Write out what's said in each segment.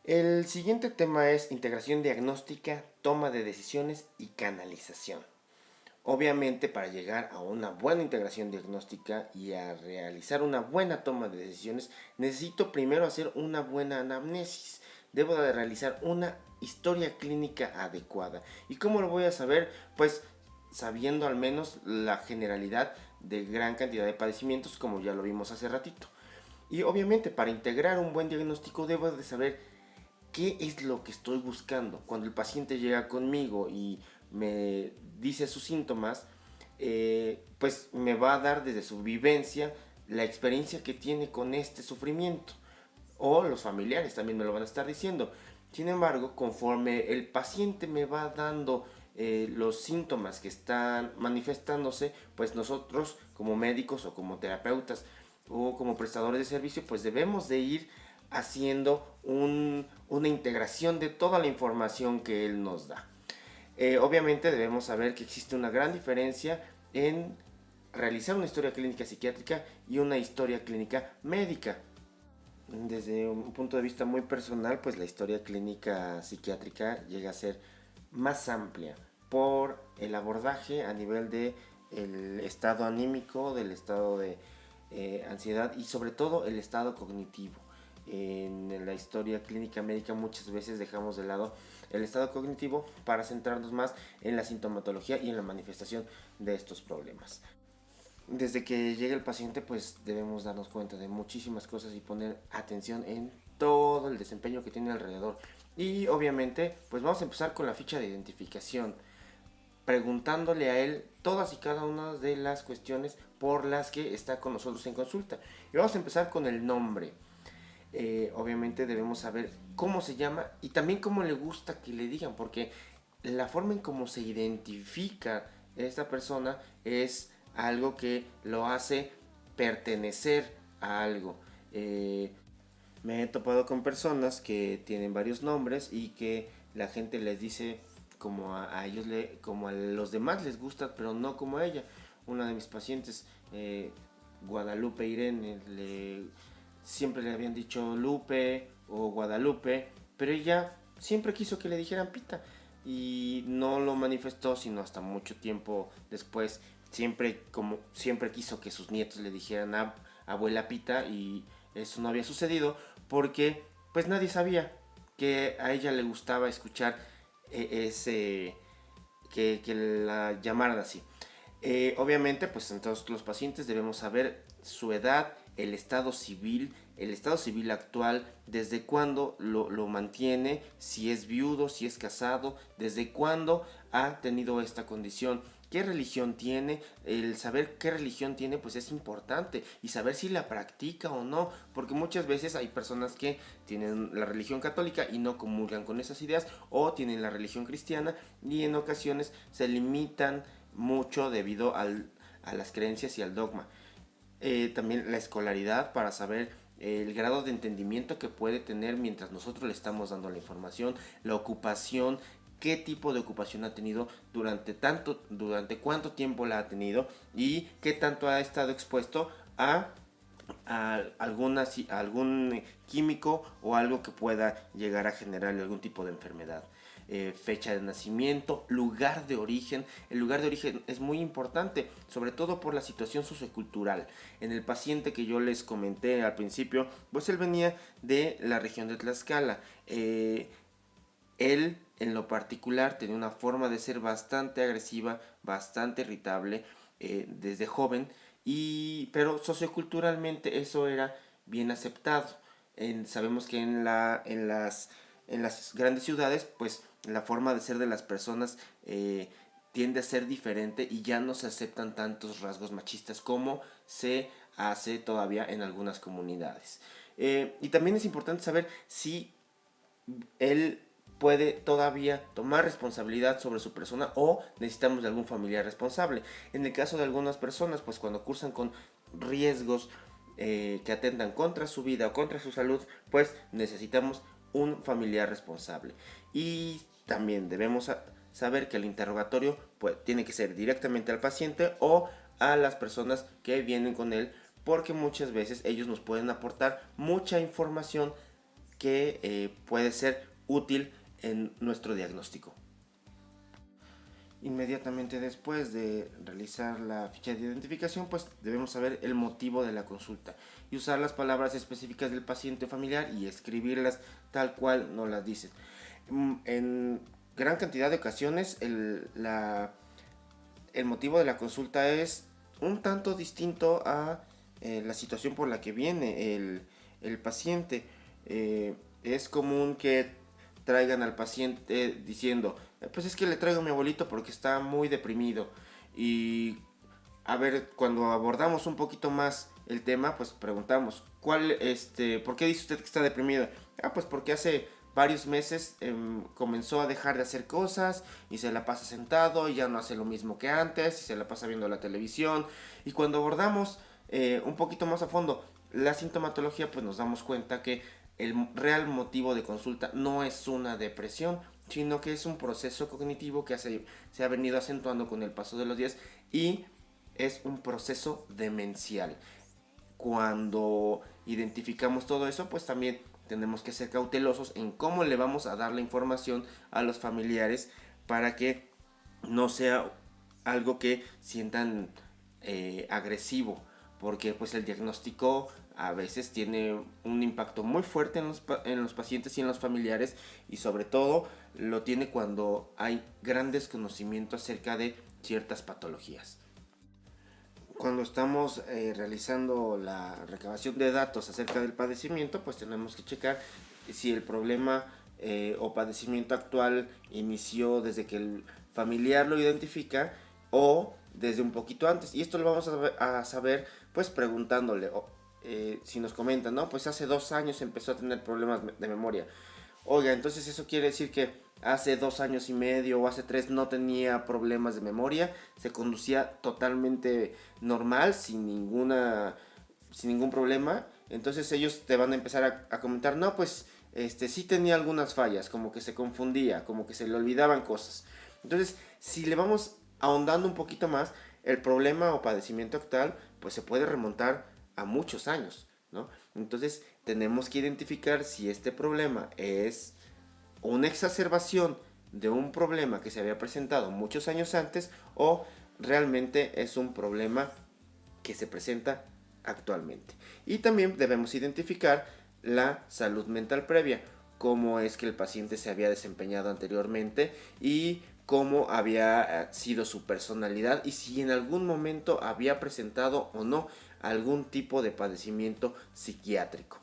El siguiente tema es integración diagnóstica, toma de decisiones y canalización. Obviamente, para llegar a una buena integración diagnóstica y a realizar una buena toma de decisiones, necesito primero hacer una buena anamnesis. Debo de realizar una historia clínica adecuada. ¿Y cómo lo voy a saber? Pues sabiendo al menos la generalidad de gran cantidad de padecimientos, como ya lo vimos hace ratito. Y obviamente, para integrar un buen diagnóstico debo de saber qué es lo que estoy buscando. Cuando el paciente llega conmigo y me dice sus síntomas, pues me va a dar desde su vivencia la experiencia que tiene con este sufrimiento. O los familiares también me lo van a estar diciendo. Sin embargo, conforme el paciente me va dando los síntomas que están manifestándose, pues nosotros como médicos o como terapeutas o como prestadores de servicio, pues debemos de ir haciendo una integración de toda la información que él nos da. Obviamente debemos saber que existe una gran diferencia en realizar una historia clínica psiquiátrica y una historia clínica médica. Desde un punto de vista muy personal, pues la historia clínica psiquiátrica llega a ser más amplia por el abordaje a nivel de el estado anímico, del estado de ansiedad y sobre todo el estado cognitivo. En la historia clínica médica muchas veces dejamos de lado el estado cognitivo para centrarnos más en la sintomatología y en la manifestación de estos problemas. Desde que llega el paciente, pues debemos darnos cuenta de muchísimas cosas y poner atención en todo el desempeño que tiene alrededor. Y obviamente, pues vamos a empezar con la ficha de identificación, preguntándole a él todas y cada una de las cuestiones por las que está con nosotros en consulta. Y vamos a empezar con el nombre. Obviamente debemos saber cómo se llama y también cómo le gusta que le digan, porque la forma en cómo se identifica esta persona es algo que lo hace pertenecer a algo. Me he topado con personas que tienen varios nombres y que la gente les dice como a ellos, como a los demás les gusta, pero no como a ella. Una de mis pacientes, Guadalupe Irene, siempre le habían dicho Lupe o Guadalupe, pero ella siempre quiso que le dijeran Pita y no lo manifestó sino hasta mucho tiempo después. Siempre quiso que sus nietos le dijeran abuela Pita y eso no había sucedido porque pues nadie sabía que a ella le gustaba escuchar ese que la llamaran así. Obviamente, pues en todos los pacientes debemos saber su edad, el estado civil actual, desde cuándo lo mantiene, si es viudo, si es casado, desde cuándo ha tenido esta condición, qué religión tiene. El saber qué religión tiene pues es importante y saber si la practica o no, porque muchas veces hay personas que tienen la religión católica y no comulgan con esas ideas, o tienen la religión cristiana y en ocasiones se limitan mucho debido a las creencias y al dogma. También la escolaridad para saber el grado de entendimiento que puede tener mientras nosotros le estamos dando la información, la ocupación, qué tipo de ocupación ha tenido durante cuánto tiempo la ha tenido y qué tanto ha estado expuesto a algún químico o algo que pueda llegar a generar algún tipo de enfermedad. Fecha de nacimiento, lugar de origen. El lugar de origen es muy importante, sobre todo por la situación sociocultural. En el paciente que yo les comenté al principio, pues él venía de la región de Tlaxcala. Él, en lo particular, tenía una forma de ser bastante agresiva, bastante irritable desde joven, pero socioculturalmente eso era bien aceptado. Sabemos que en las grandes ciudades, pues la forma de ser de las personas tiende a ser diferente y ya no se aceptan tantos rasgos machistas como se hace todavía en algunas comunidades. Y también es importante saber si él puede todavía tomar responsabilidad sobre su persona o necesitamos de algún familiar responsable. En el caso de algunas personas, pues cuando cursan con riesgos que atentan contra su vida o contra su salud, pues necesitamos un familiar responsable. Y también debemos saber que el interrogatorio pues, tiene que ser directamente al paciente o a las personas que vienen con él, porque muchas veces ellos nos pueden aportar mucha información que puede ser útil en nuestro diagnóstico. Inmediatamente después de realizar la ficha de identificación, pues debemos saber el motivo de la consulta y usar las palabras específicas del paciente o familiar y escribirlas tal cual nos las dicen. En gran cantidad de ocasiones el motivo de la consulta es un tanto distinto a la situación por la que viene el paciente. Es común que traigan al paciente diciendo, pues es que le traigo a mi abuelito porque está muy deprimido. Y a ver, cuando abordamos un poquito más el tema, pues preguntamos, ¿por qué dice usted que está deprimido? Pues porque hace varios meses comenzó a dejar de hacer cosas y se la pasa sentado y ya no hace lo mismo que antes y se la pasa viendo la televisión. Y cuando abordamos un poquito más a fondo la sintomatología, pues nos damos cuenta que el real motivo de consulta no es una depresión, sino que es un proceso cognitivo que se ha venido acentuando con el paso de los días y es un proceso demencial. Cuando identificamos todo eso, pues también tenemos que ser cautelosos en cómo le vamos a dar la información a los familiares para que no sea algo que sientan agresivo, porque pues el diagnóstico a veces tiene un impacto muy fuerte en los pacientes y en los familiares, y sobre todo lo tiene cuando hay gran desconocimiento acerca de ciertas patologías. Cuando estamos realizando la recabación de datos acerca del padecimiento, pues tenemos que checar si el problema o padecimiento actual inició desde que el familiar lo identifica o desde un poquito antes. Y esto lo vamos a saber pues preguntándole. Si nos comentan, ¿no? Pues hace 2 años empezó a tener problemas de memoria. Oiga, entonces eso quiere decir que hace 2 años y medio o hace 3 no tenía problemas de memoria, se conducía totalmente normal, sin ningún problema. Entonces ellos te van a empezar a comentar, no, pues sí tenía algunas fallas, como que se confundía, como que se le olvidaban cosas. Entonces, si le vamos ahondando un poquito más, el problema o padecimiento actual, pues se puede remontar a muchos años, ¿no? Entonces, tenemos que identificar si este problema es una exacerbación de un problema que se había presentado muchos años antes o realmente es un problema que se presenta actualmente. Y también debemos identificar la salud mental previa, cómo es que el paciente se había desempeñado anteriormente y cómo había sido su personalidad y si en algún momento había presentado o no algún tipo de padecimiento psiquiátrico.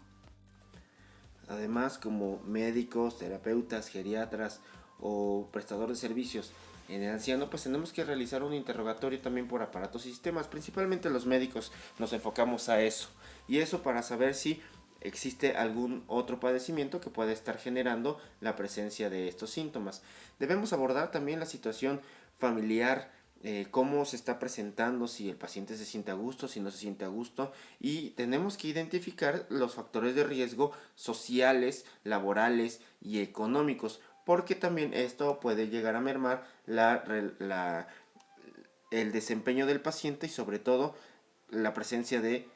Además, como médicos, terapeutas, geriatras o prestadores de servicios en el anciano, pues tenemos que realizar un interrogatorio también por aparatos y sistemas. Principalmente los médicos nos enfocamos a eso. Y eso para saber si existe algún otro padecimiento que pueda estar generando la presencia de estos síntomas. Debemos abordar también la situación familiar, cómo se está presentando, si el paciente se siente a gusto, si no se siente a gusto, y tenemos que identificar los factores de riesgo sociales, laborales y económicos, porque también esto puede llegar a mermar el desempeño del paciente y sobre todo la presencia de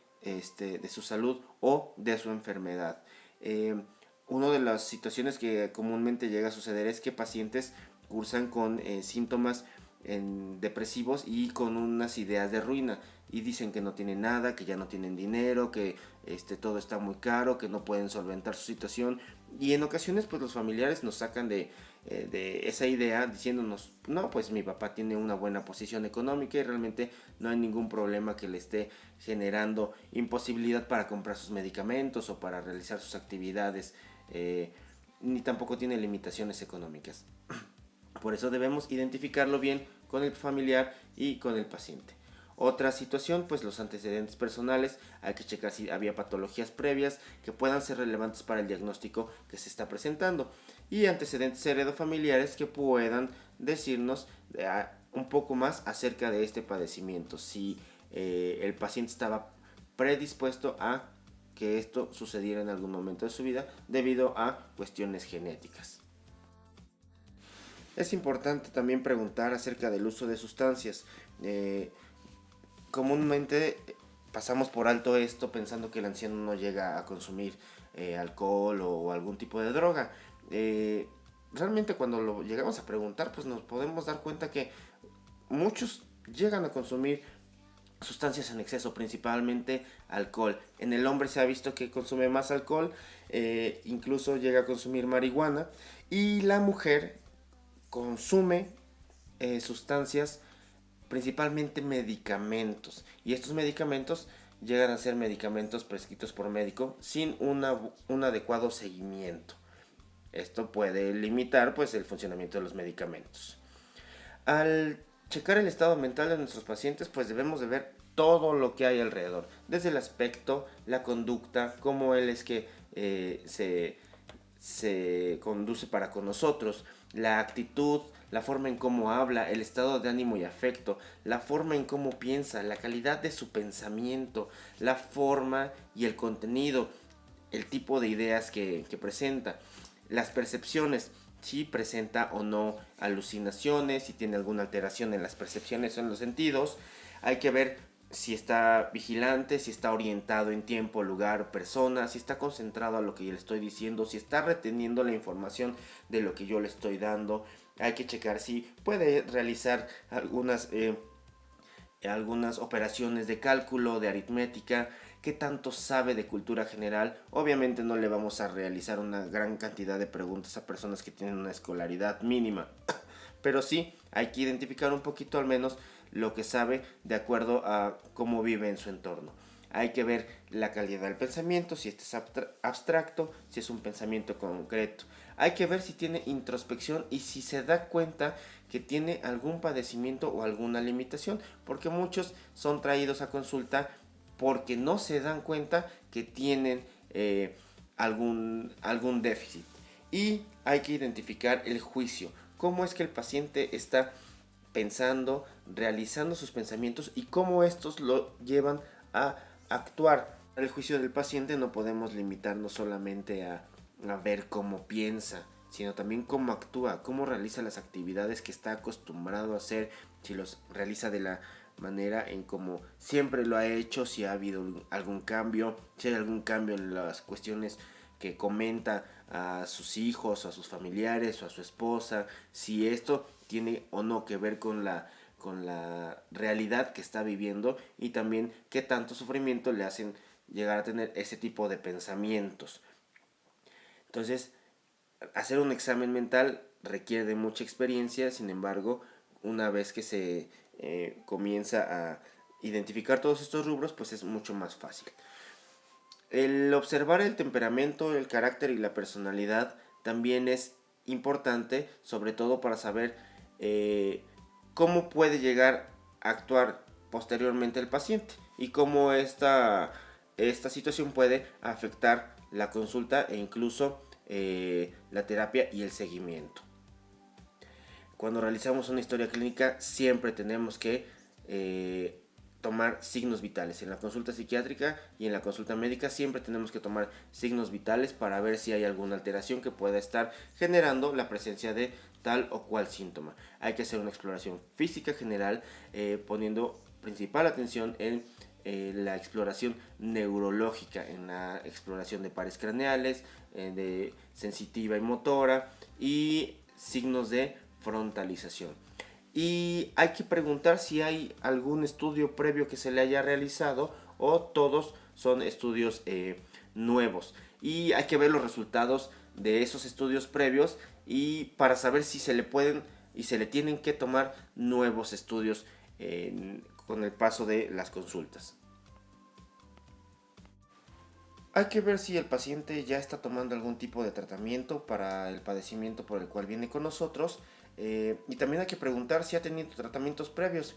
su salud o de su enfermedad. Una de las situaciones que comúnmente llega a suceder es que pacientes cursan con síntomas depresivos y con unas ideas de ruina y dicen que no tienen nada, que ya no tienen dinero, que todo está muy caro, que no pueden solventar su situación, y en ocasiones pues los familiares nos sacan de esa idea diciéndonos, no, pues mi papá tiene una buena posición económica y realmente no hay ningún problema que le esté generando imposibilidad para comprar sus medicamentos o para realizar sus actividades, ni tampoco tiene limitaciones económicas. Por eso debemos identificarlo bien con el familiar y con el paciente. Otra situación, pues los antecedentes personales, hay que checar si había patologías previas que puedan ser relevantes para el diagnóstico que se está presentando y antecedentes heredofamiliares que puedan decirnos un poco más acerca de este padecimiento, si el paciente estaba predispuesto a que esto sucediera en algún momento de su vida debido a cuestiones genéticas. Es importante también preguntar acerca del uso de sustancias. Comúnmente pasamos por alto esto pensando que el anciano no llega a consumir alcohol o algún tipo de droga. Realmente cuando lo llegamos a preguntar, pues nos podemos dar cuenta que muchos llegan a consumir sustancias en exceso, principalmente alcohol. En el hombre se ha visto que consume más alcohol, incluso llega a consumir marihuana, y la mujer consume sustancias, principalmente medicamentos, y estos medicamentos llegan a ser medicamentos prescritos por médico sin un adecuado seguimiento. Esto puede limitar pues el funcionamiento de los medicamentos. Al checar el estado mental de nuestros pacientes, pues debemos de ver todo lo que hay alrededor, desde el aspecto, la conducta, cómo él es que se conduce para con nosotros, la actitud, la forma en cómo habla, el estado de ánimo y afecto, la forma en cómo piensa, la calidad de su pensamiento, la forma y el contenido, el tipo de ideas que presenta, las percepciones, si presenta o no alucinaciones, si tiene alguna alteración en las percepciones o en los sentidos. Hay que ver si está vigilante, si está orientado en tiempo, lugar, persona, si está concentrado a lo que yo le estoy diciendo, si está reteniendo la información de lo que yo le estoy dando. Hay que checar si puede realizar algunas operaciones de cálculo, de aritmética, qué tanto sabe de cultura general. Obviamente no le vamos a realizar una gran cantidad de preguntas a personas que tienen una escolaridad mínima, pero sí hay que identificar un poquito al menos lo que sabe de acuerdo a cómo vive en su entorno. Hay que ver la calidad del pensamiento, si este es abstracto, si es un pensamiento concreto. Hay que ver si tiene introspección y si se da cuenta que tiene algún padecimiento o alguna limitación, porque muchos son traídos a consulta porque no se dan cuenta que tienen algún déficit. Y hay que identificar el juicio, cómo es que el paciente está pensando, realizando sus pensamientos y cómo estos lo llevan a actuar. El juicio del paciente no podemos limitarnos solamente a ver cómo piensa, sino también cómo actúa, cómo realiza las actividades que está acostumbrado a hacer, si los realiza de la manera en como siempre lo ha hecho, si ha habido algún cambio, si hay algún cambio en las cuestiones que comenta a sus hijos, a sus familiares o a su esposa, si esto tiene o no que ver con la realidad que está viviendo, y también qué tanto sufrimiento le hacen llegar a tener ese tipo de pensamientos. Entonces, hacer un examen mental requiere de mucha experiencia. Sin embargo, una vez que se comienza a identificar todos estos rubros, pues es mucho más fácil. El observar el temperamento, el carácter y la personalidad también es importante, sobre todo para saber cómo puede llegar a actuar posteriormente el paciente y cómo esta situación puede afectar la consulta e incluso la terapia y el seguimiento. Cuando realizamos una historia clínica siempre tenemos que tomar signos vitales. En la consulta psiquiátrica y en la consulta médica siempre tenemos que tomar signos vitales para ver si hay alguna alteración que pueda estar generando la presencia de tal o cual síntoma. Hay que hacer una exploración física general, poniendo principal atención en la exploración neurológica, en la exploración de pares craneales, de sensitiva y motora y signos de frontalización. Y hay que preguntar si hay algún estudio previo que se le haya realizado o todos son estudios nuevos. Y hay que ver los resultados de esos estudios previos y para saber si se le pueden y se le tienen que tomar nuevos estudios con el paso de las consultas. Hay que ver si el paciente ya está tomando algún tipo de tratamiento para el padecimiento por el cual viene con nosotros, y también hay que preguntar si ha tenido tratamientos previos,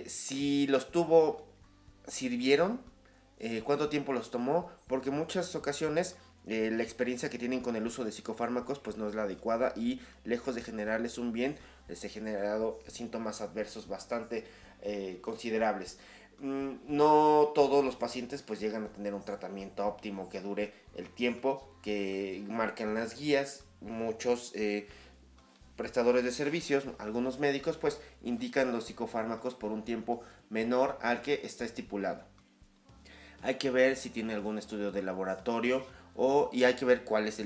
si los tuvo, sirvieron, cuánto tiempo los tomó, porque muchas ocasiones la experiencia que tienen con el uso de psicofármacos pues no es la adecuada y lejos de generarles un bien, les ha generado síntomas adversos bastante considerables. No todos los pacientes pues llegan a tener un tratamiento óptimo que dure el tiempo que marcan las guías. Muchos prestadores de servicios, algunos médicos pues indican los psicofármacos por un tiempo menor al que está estipulado. hay que ver si tiene algún estudio de laboratorio y hay que ver cuáles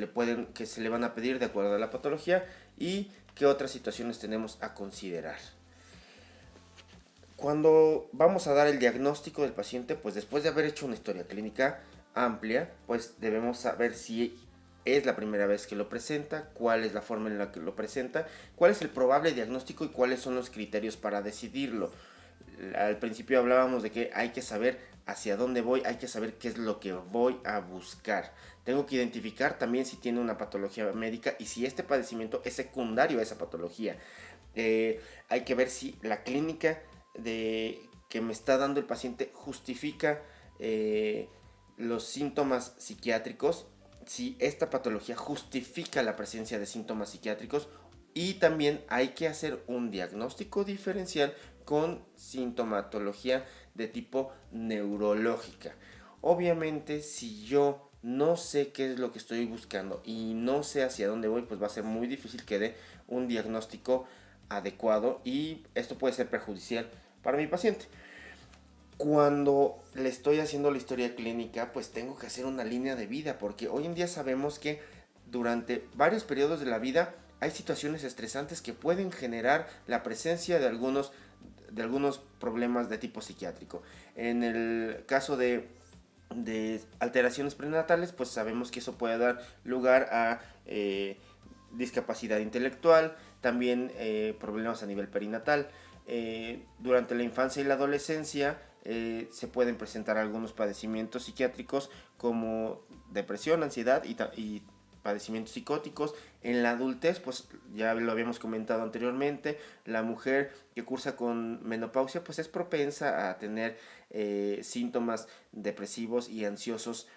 que se le van a pedir de acuerdo a la patología y qué otras situaciones tenemos a considerar. Cuando vamos a dar el diagnóstico del paciente, pues después de haber hecho una historia clínica amplia, pues debemos saber si es la primera vez que lo presenta, cuál es la forma en la que lo presenta, cuál es el probable diagnóstico y cuáles son los criterios para decidirlo. Al principio hablábamos de que hay que saber hacia dónde voy, hay que saber qué es lo que voy a buscar. Tengo que identificar también si tiene una patología médica y si este padecimiento es secundario a esa patología. Hay que ver si la clínica que me está dando el paciente justifica los síntomas psiquiátricos, si esta patología justifica la presencia de síntomas psiquiátricos, y también hay que hacer un diagnóstico diferencial con sintomatología de tipo neurológica. Obviamente, si yo no sé qué es lo que estoy buscando y no sé hacia dónde voy, pues va a ser muy difícil que dé un diagnóstico adecuado y esto puede ser perjudicial para mi paciente. Cuando le estoy haciendo la historia clínica, pues tengo que hacer una línea de vida, porque hoy en día sabemos que durante varios periodos de la vida hay situaciones estresantes que pueden generar la presencia de algunos problemas de tipo psiquiátrico. En el caso de alteraciones prenatales, pues sabemos que eso puede dar lugar a discapacidad intelectual, también problemas a nivel perinatal. Durante la infancia y la adolescencia se pueden presentar algunos padecimientos psiquiátricos como depresión, ansiedad y padecimientos psicóticos. En la adultez, pues ya lo habíamos comentado anteriormente, la mujer que cursa con menopausia pues es propensa a tener síntomas depresivos y ansiosos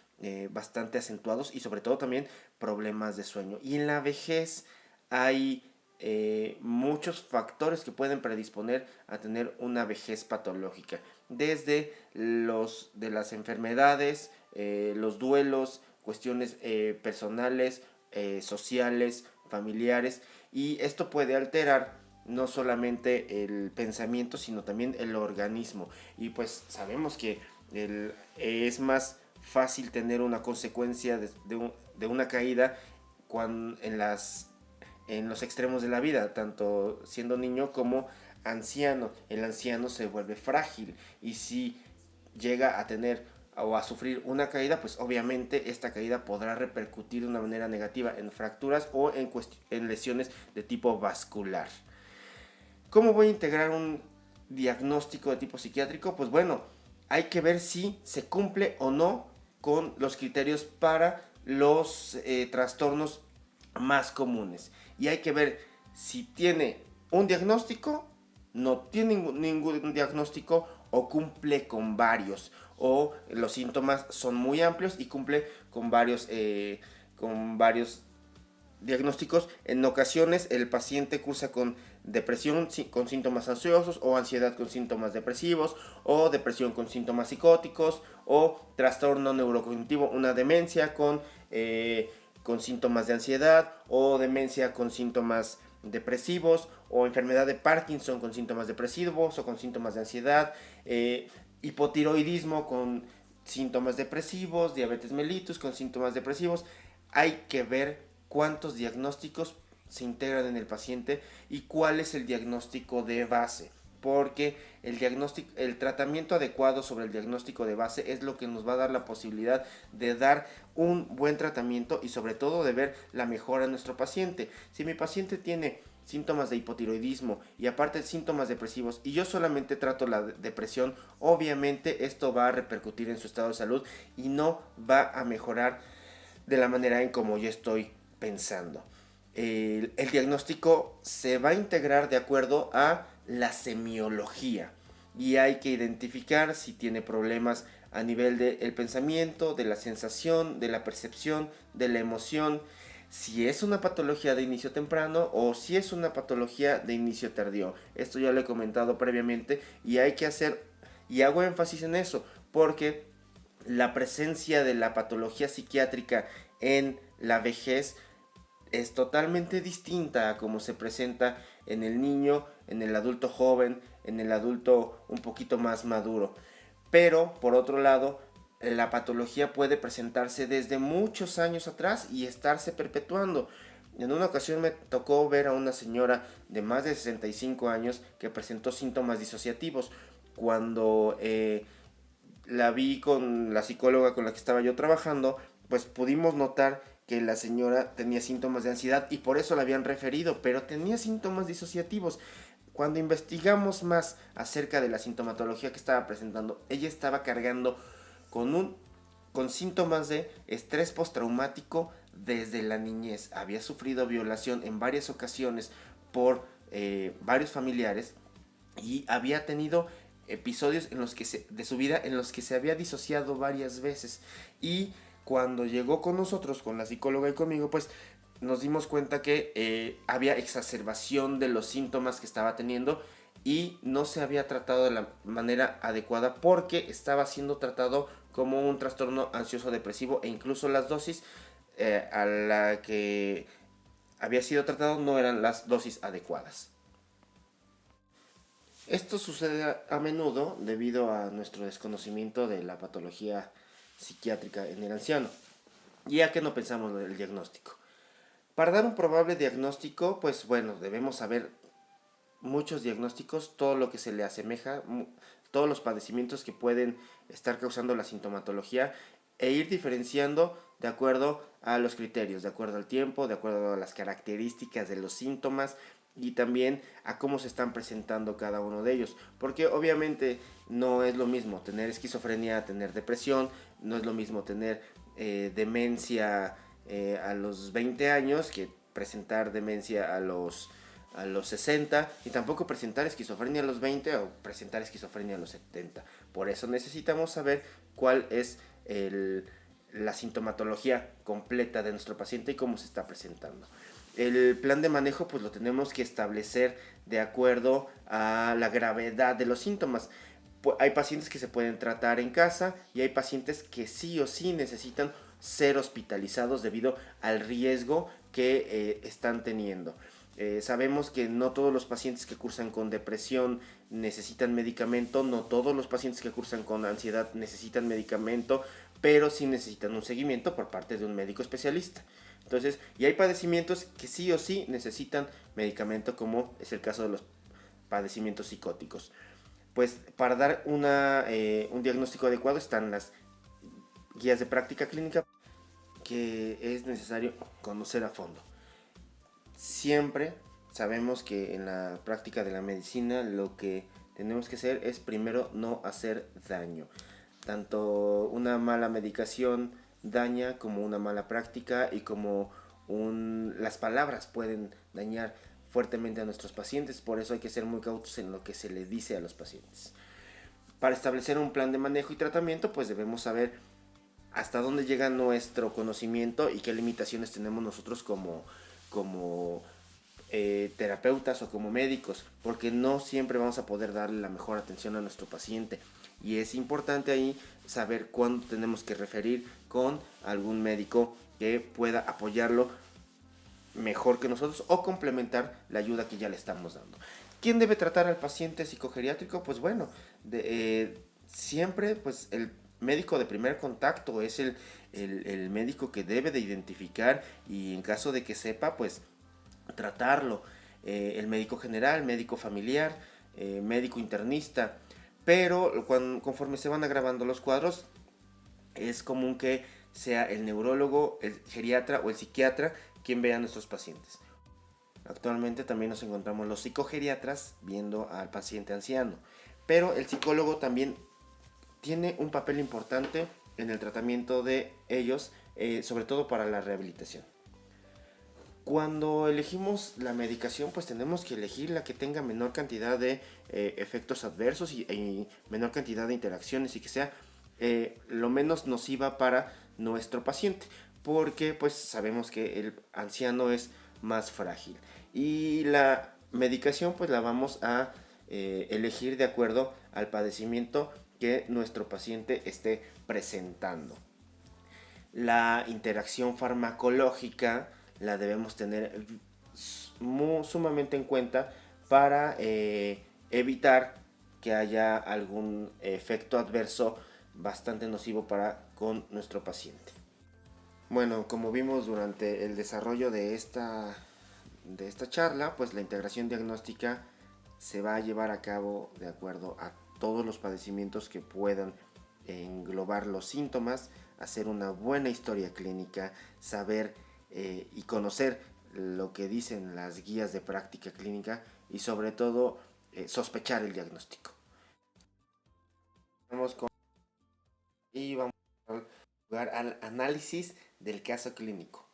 bastante acentuados y sobre todo también problemas de sueño. Y en la vejez hay muchos factores que pueden predisponer a tener una vejez patológica, desde de las enfermedades, los duelos, cuestiones personales, sociales, familiares, y esto puede alterar no solamente el pensamiento, sino también el organismo. Y pues sabemos que es más fácil tener una consecuencia de una caída en los extremos de la vida, tanto siendo niño como anciano. El anciano se vuelve frágil y si llega a tener o a sufrir una caída, pues obviamente esta caída podrá repercutir de una manera negativa en fracturas o en lesiones de tipo vascular. ¿Cómo voy a integrar un diagnóstico de tipo psiquiátrico? Pues bueno, hay que ver si se cumple o no con los criterios para los trastornos más comunes. Y hay que ver si tiene un diagnóstico, no tiene ningún diagnóstico o cumple con varios. O los síntomas son muy amplios y cumple con varios diagnósticos. En ocasiones el paciente cursa con depresión con síntomas ansiosos, o ansiedad con síntomas depresivos, o depresión con síntomas psicóticos, o trastorno neurocognitivo, una demencia con síntomas de ansiedad, o demencia con síntomas depresivos, o enfermedad de Parkinson con síntomas depresivos o con síntomas de ansiedad, hipotiroidismo con síntomas depresivos, diabetes mellitus con síntomas depresivos. Hay que ver cuántos diagnósticos se integran en el paciente y cuál es el diagnóstico de base, porque el tratamiento adecuado sobre el diagnóstico de base es lo que nos va a dar la posibilidad de dar un buen tratamiento y sobre todo de ver la mejora en nuestro paciente. Si mi paciente tiene síntomas de hipotiroidismo y aparte síntomas depresivos y yo solamente trato la depresión, obviamente esto va a repercutir en su estado de salud y no va a mejorar de la manera en como yo estoy pensando. El diagnóstico se va a integrar de acuerdo a la semiología y hay que identificar si tiene problemas a nivel del pensamiento, de la sensación, de la percepción, de la emoción, si es una patología de inicio temprano o si es una patología de inicio tardío. Esto ya lo he comentado previamente y hay que hacer, y hago énfasis en eso, porque la presencia de la patología psiquiátrica en la vejez es totalmente distinta a cómo se presenta en el niño, en el adulto joven, en el adulto un poquito más maduro. Pero, por otro lado, la patología puede presentarse desde muchos años atrás y estarse perpetuando. En una ocasión me tocó ver a una señora de más de 65 años que presentó síntomas disociativos. Cuando la vi con la psicóloga con la que estaba yo trabajando, pues pudimos notar que la señora tenía síntomas de ansiedad y por eso la habían referido, pero tenía síntomas disociativos. Cuando investigamos más acerca de la sintomatología que estaba presentando, ella estaba cargando con síntomas de estrés postraumático desde la niñez. Había sufrido violación en varias ocasiones por varios familiares y había tenido episodios de su vida en los que se había disociado varias veces. Y cuando llegó con nosotros, con la psicóloga y conmigo, pues nos dimos cuenta que había exacerbación de los síntomas que estaba teniendo y no se había tratado de la manera adecuada porque estaba siendo tratado como un trastorno ansioso depresivo e incluso las dosis a la que había sido tratado no eran las dosis adecuadas. Esto sucede a menudo debido a nuestro desconocimiento de la patología psiquiátrica en el anciano y a que no pensamos en el diagnóstico. Para dar un probable diagnóstico, pues bueno, debemos saber muchos diagnósticos, todo lo que se le asemeja, todos los padecimientos que pueden estar causando la sintomatología e ir diferenciando de acuerdo a los criterios, de acuerdo al tiempo, de acuerdo a las características de los síntomas y también a cómo se están presentando cada uno de ellos. Porque obviamente no es lo mismo tener esquizofrenia a tener depresión, no es lo mismo tener demencia a los 20 años que presentar demencia a los 60 y tampoco presentar esquizofrenia a los 20 o presentar esquizofrenia a los 70. Por eso necesitamos saber cuál es la sintomatología completa de nuestro paciente y cómo se está presentando. El plan de manejo pues lo tenemos que establecer de acuerdo a la gravedad de los síntomas. Hay pacientes que se pueden tratar en casa y hay pacientes que sí o sí necesitan ser hospitalizados debido al riesgo que están teniendo. Sabemos que no todos los pacientes que cursan con depresión necesitan medicamento, no todos los pacientes que cursan con ansiedad necesitan medicamento, pero sí necesitan un seguimiento por parte de un médico especialista. Entonces, y hay padecimientos que sí o sí necesitan medicamento, como es el caso de los padecimientos psicóticos. Pues para dar un diagnóstico adecuado están las guías de práctica clínica que es necesario conocer a fondo. Siempre sabemos que en la práctica de la medicina lo que tenemos que hacer es primero no hacer daño. Tanto una mala medicación daña como una mala práctica y como las palabras pueden dañar fuertemente a nuestros pacientes. Por eso hay que ser muy cautos en lo que se le dice a los pacientes. Para establecer un plan de manejo y tratamiento, pues debemos saber hasta dónde llega nuestro conocimiento y qué limitaciones tenemos nosotros como terapeutas o como médicos, porque no siempre vamos a poder darle la mejor atención a nuestro paciente y es importante ahí saber cuándo tenemos que referir con algún médico que pueda apoyarlo mejor que nosotros o complementar la ayuda que ya le estamos dando. ¿Quién debe tratar al paciente psicogeriátrico? Pues bueno, siempre pues el médico de primer contacto es el médico que debe de identificar y en caso de que sepa pues tratarlo. El médico general, médico familiar, médico internista. Pero conforme se van agravando los cuadros, es común que sea el neurólogo, el geriatra o el psiquiatra quien vea a nuestros pacientes. Actualmente también nos encontramos los psicogeriatras viendo al paciente anciano. Pero el psicólogo también tiene un papel importante en el tratamiento de ellos, sobre todo para la rehabilitación. Cuando elegimos la medicación, pues tenemos que elegir la que tenga menor cantidad de efectos adversos y menor cantidad de interacciones y que sea lo menos nociva para nuestro paciente, porque pues sabemos que el anciano es más frágil y la medicación pues la vamos a elegir de acuerdo al padecimiento que nuestro paciente esté presentando. La interacción farmacológica la debemos tener sumamente en cuenta para evitar que haya algún efecto adverso bastante nocivo con nuestro paciente. Bueno, como vimos durante el desarrollo de esta charla, pues la integración diagnóstica se va a llevar a cabo de acuerdo a todos los padecimientos que puedan englobar los síntomas, hacer una buena historia clínica, saber y conocer lo que dicen las guías de práctica clínica y sobre todo sospechar el diagnóstico. Y vamos a jugar al análisis del caso clínico.